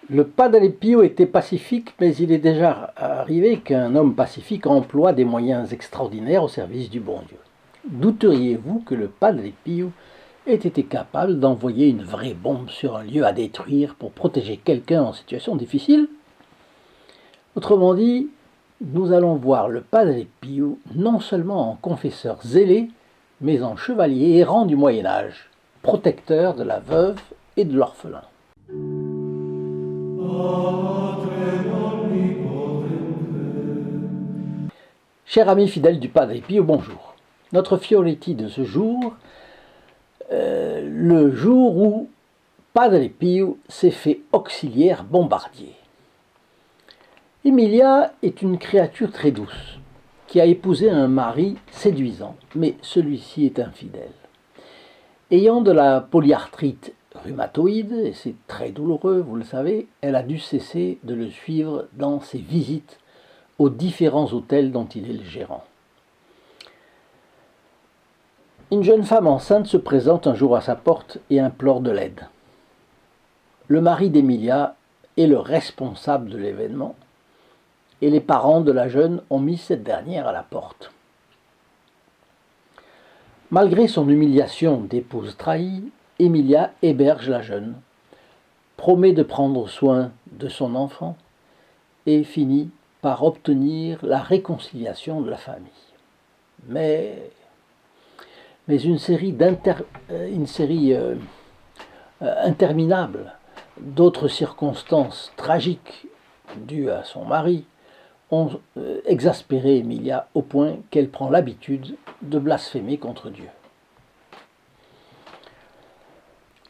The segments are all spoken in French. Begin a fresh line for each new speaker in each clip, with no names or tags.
Le Padre Pio était pacifique, mais il est déjà arrivé qu'un homme pacifique emploie des moyens extraordinaires au service du bon Dieu. Douteriez-vous que le Padre Pio ait été capable d'envoyer une vraie bombe sur un lieu à détruire pour protéger quelqu'un en situation difficile? Autrement dit, nous allons voir le Padre Pio non seulement en confesseur zélé, mais en chevalier errant du Moyen Âge, protecteur de la veuve et de l'orphelin. Chers amis fidèles du Padre Pio, bonjour. Notre Fioretti de ce jour, le jour où Padre Pio s'est fait auxiliaire bombardier. Emilia est une créature très douce, qui a épousé un mari séduisant, mais celui-ci est infidèle. Ayant de la polyarthrite rhumatoïde, et c'est très douloureux, vous le savez, elle a dû cesser de le suivre dans ses visites aux différents hôtels dont il est le gérant. Une jeune femme enceinte se présente un jour à sa porte et implore de l'aide. Le mari d'Emilia est le responsable de l'événement et les parents de la jeune ont mis cette dernière à la porte. Malgré son humiliation d'épouse trahie, Emilia héberge la jeune, promet de prendre soin de son enfant et finit par obtenir la réconciliation de la famille. Mais une série interminable d'autres circonstances tragiques dues à son mari ont exaspéré Emilia au point qu'elle prend l'habitude de blasphémer contre Dieu.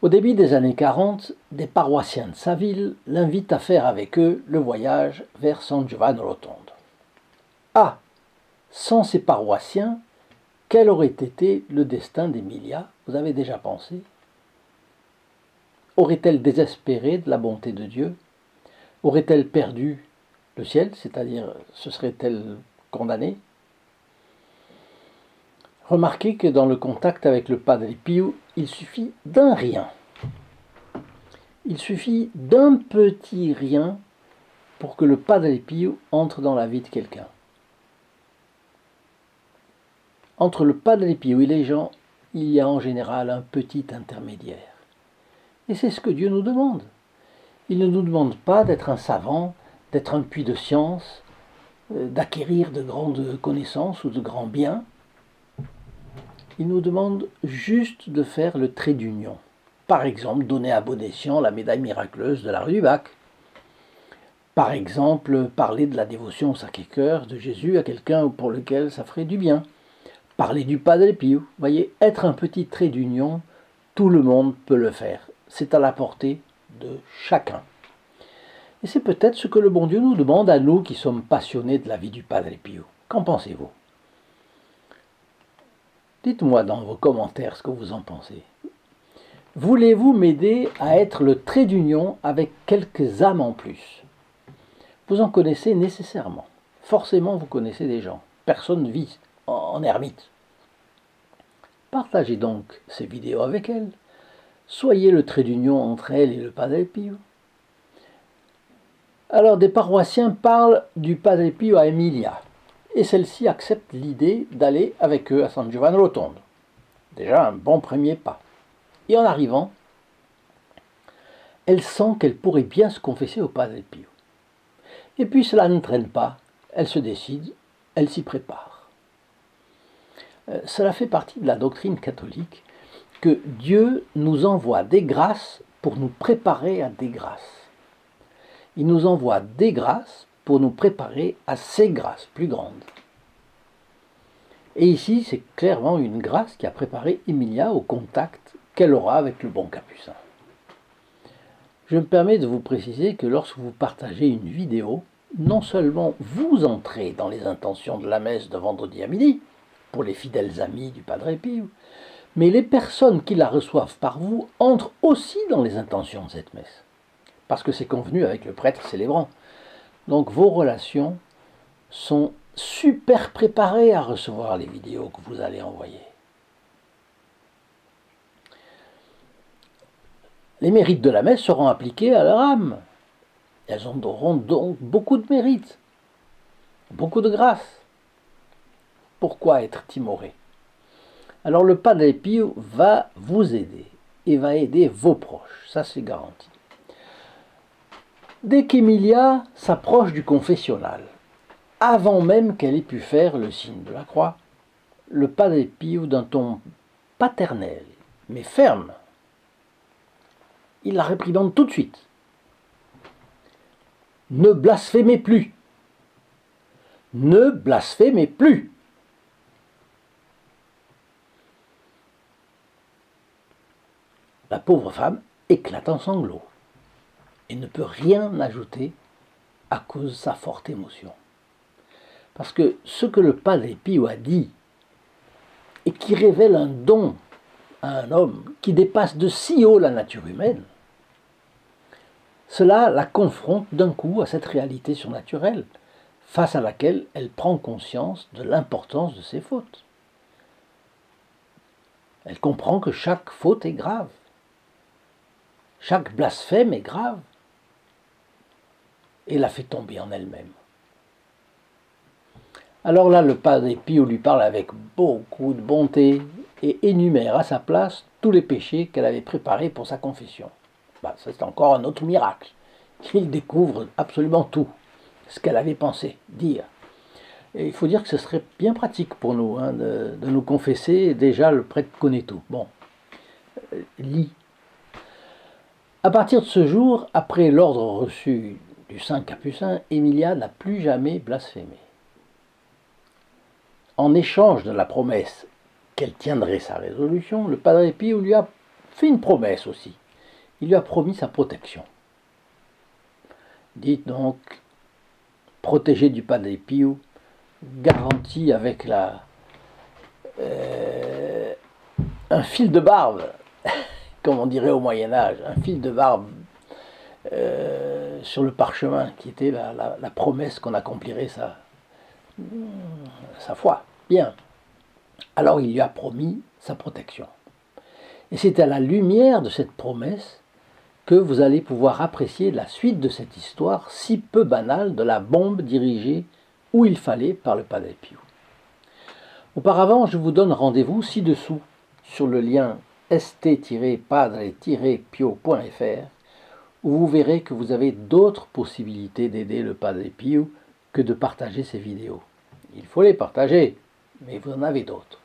Au début des années 40, des paroissiens de sa ville l'invitent à faire avec eux le voyage vers San Giovanni Rotondo. Ah, sans ces paroissiens, quel aurait été le destin d'Emilia? Vous avez déjà pensé? Aurait-elle désespéré de la bonté de Dieu? Aurait-elle perdu le ciel, c'est-à-dire se serait-elle condamnée? Remarquez que dans le contact avec le Padre Pio, il suffit d'un rien. Il suffit d'un petit rien pour que le Padre Pio entre dans la vie de quelqu'un. Entre le Padre Pio et les gens, il y a en général un petit intermédiaire. Et c'est ce que Dieu nous demande. Il ne nous demande pas d'être un savant, d'être un puits de science, d'acquérir de grandes connaissances ou de grands biens. Il nous demande juste de faire le trait d'union. Par exemple, donner à bon escient la médaille miraculeuse de la rue du Bac. Par exemple, parler de la dévotion au Sacré-Cœur de Jésus à quelqu'un pour lequel ça ferait du bien. Parler du Padre Pio. Vous voyez, être un petit trait d'union, tout le monde peut le faire. C'est à la portée de chacun. Et c'est peut-être ce que le bon Dieu nous demande à nous qui sommes passionnés de la vie du Padre Pio. Qu'en pensez-vous? Dites-moi dans vos commentaires ce que vous en pensez. Voulez-vous m'aider à être le trait d'union avec quelques âmes en plus? Vous en connaissez nécessairement. Forcément, vous connaissez des gens. Personne ne vit en ermite. Partagez donc ces vidéos avec elles. Soyez le trait d'union entre elles et le Padre Pio. Alors, des paroissiens parlent du Padre Pio à Emilia, et celle-ci accepte l'idée d'aller avec eux à San Giovanni Rotondo. Déjà un bon premier pas. Et en arrivant, elle sent qu'elle pourrait bien se confesser au Padre Pio. Et puis cela ne traîne pas, elle se décide, elle s'y prépare. Cela fait partie de la doctrine catholique que Dieu nous envoie des grâces pour nous préparer à des grâces. Il nous envoie des grâces pour nous préparer à ces grâces plus grandes. Et ici, c'est clairement une grâce qui a préparé Emilia au contact qu'elle aura avec le bon capucin. Je me permets de vous préciser que lorsque vous partagez une vidéo, non seulement vous entrez dans les intentions de la messe de vendredi à midi, pour les fidèles amis du Padre Pio, mais les personnes qui la reçoivent par vous entrent aussi dans les intentions de cette messe, parce que c'est convenu avec le prêtre célébrant. Donc vos relations sont super préparées à recevoir les vidéos que vous allez envoyer. Les mérites de la messe seront appliqués à leur âme. Elles auront donc beaucoup de mérite, beaucoup de grâce. Pourquoi être timoré? Alors le Padre Pio va vous aider et va aider vos proches, ça c'est garanti. Dès qu'Emilia s'approche du confessionnal, avant même qu'elle ait pu faire le signe de la croix, le Padre Pio, d'un ton paternel, mais ferme, il la réprimande tout de suite. Ne blasphémez plus. Ne blasphémez plus. La pauvre femme éclate en sanglots et ne peut rien ajouter à cause de sa forte émotion. Parce que ce que le Padre Pio a dit et qui révèle un don à un homme qui dépasse de si haut la nature humaine, cela la confronte d'un coup à cette réalité surnaturelle, face à laquelle elle prend conscience de l'importance de ses fautes. Elle comprend que chaque faute est grave, chaque blasphème est grave, et la fait tomber en elle-même. Alors là, le Padre Pio lui parle avec beaucoup de bonté et énumère à sa place tous les péchés qu'elle avait préparés pour sa confession. Ça, c'est encore un autre miracle. Il découvre absolument tout, ce qu'elle avait pensé dire. Et il faut dire que ce serait bien pratique pour nous de nous confesser. Déjà, le prêtre connaît tout. Bon, lis. À partir de ce jour, après l'ordre reçu du Saint Capucin, Emilia n'a plus jamais blasphémé. En échange de la promesse qu'elle tiendrait sa résolution, le Padre Pio lui a fait une promesse aussi. Il lui a promis sa protection. Dites donc, protégé du Padre Pio, garanti avec un fil de barbe, comme on dirait au Moyen-Âge, un fil de barbe sur le parchemin, qui était la promesse qu'on accomplirait sa foi. Bien. Alors il lui a promis sa protection. Et c'est à la lumière de cette promesse que vous allez pouvoir apprécier la suite de cette histoire si peu banale de la bombe dirigée où il fallait par le Padre Pio. Auparavant, je vous donne rendez-vous ci-dessous sur le lien st-padre-pio.fr où vous verrez que vous avez d'autres possibilités d'aider le Padre Pio que de partager ces vidéos. Il faut les partager, mais vous en avez d'autres.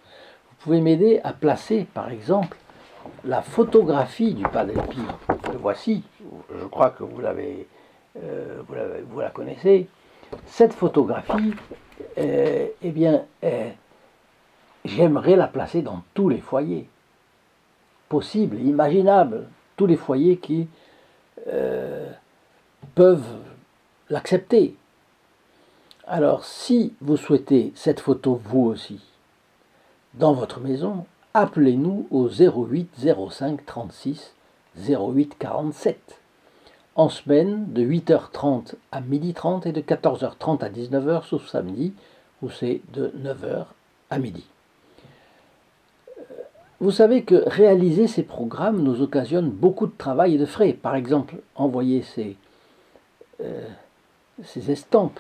Vous pouvez m'aider à placer, par exemple, la photographie du Padre Pio. Le voici, je crois que vous la connaissez. Cette photographie, j'aimerais la placer dans tous les foyers possibles, imaginables, tous les foyers qui peuvent l'accepter. Alors, si vous souhaitez cette photo vous aussi, dans votre maison, appelez-nous au 08 05 36 08 47. En semaine, de 8h30 à 12h30 et de 14h30 à 19h, sauf samedi, où c'est de 9h à midi. Vous savez que réaliser ces programmes nous occasionne beaucoup de travail et de frais. Par exemple, envoyer ces estampes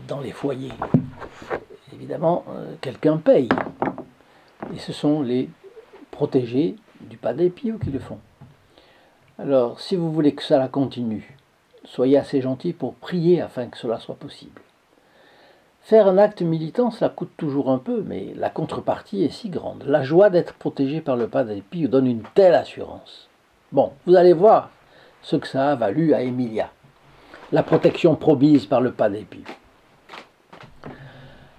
dans les foyers. Évidemment, quelqu'un paye. Et ce sont les protégés du Padre Pio qui le font. Alors, si vous voulez que cela continue, soyez assez gentil pour prier afin que cela soit possible. Faire un acte militant, cela coûte toujours un peu, mais la contrepartie est si grande. La joie d'être protégé par le Padre Pio donne une telle assurance. Bon, vous allez voir ce que ça a valu à Emilia. La protection promise par le Padre Pio.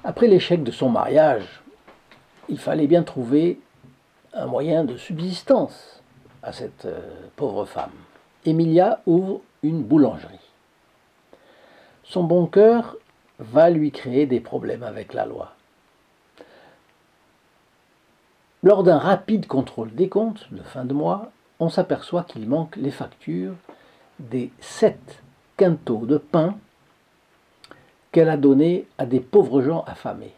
Après l'échec de son mariage, il fallait bien trouver un moyen de subsistance à cette pauvre femme. Emilia ouvre une boulangerie. Son bon cœur va lui créer des problèmes avec la loi. Lors d'un rapide contrôle des comptes de fin de mois, on s'aperçoit qu'il manque les factures des 7 quintaux de pain qu'elle a donnés à des pauvres gens affamés.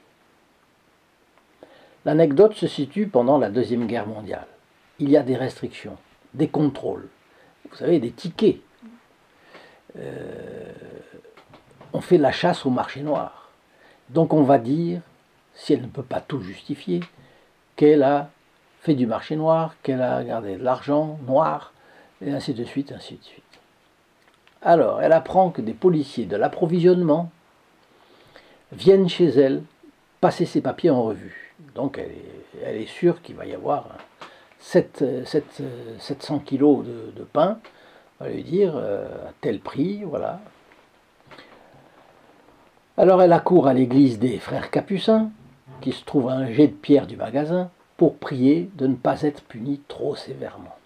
L'anecdote se situe pendant la Deuxième Guerre mondiale. Il y a des restrictions, des contrôles, vous savez, des tickets. on fait la chasse au marché noir. Donc on va dire, si elle ne peut pas tout justifier, qu'elle a fait du marché noir, qu'elle a gardé de l'argent noir, et ainsi de suite, ainsi de suite. Alors, elle apprend que des policiers de l'approvisionnement viennent chez elle passer ses papiers en revue. Donc elle est sûre qu'il va y avoir 700 kilos de pain, on va lui dire à tel prix, voilà. Alors elle accourt à l'église des frères Capucins, qui se trouve à un jet de pierre du magasin, pour prier de ne pas être punie trop sévèrement.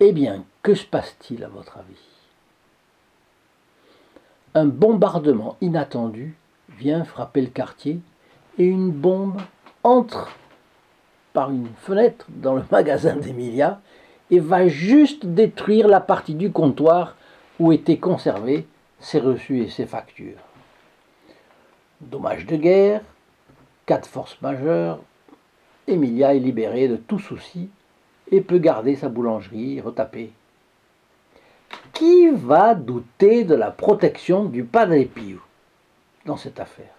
Eh bien, que se passe-t-il à votre avis? Un bombardement inattendu vient frapper le quartier et une bombe entre par une fenêtre dans le magasin d'Emilia et va juste détruire la partie du comptoir où étaient conservés ses reçus et ses factures. Dommage de guerre, cas de force majeure, Emilia est libérée de tout souci et peut garder sa boulangerie retapée. Qui va douter de la protection du Padre Pio dans cette affaire?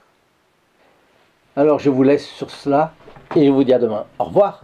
Alors je vous laisse sur cela et je vous dis à demain. Au revoir.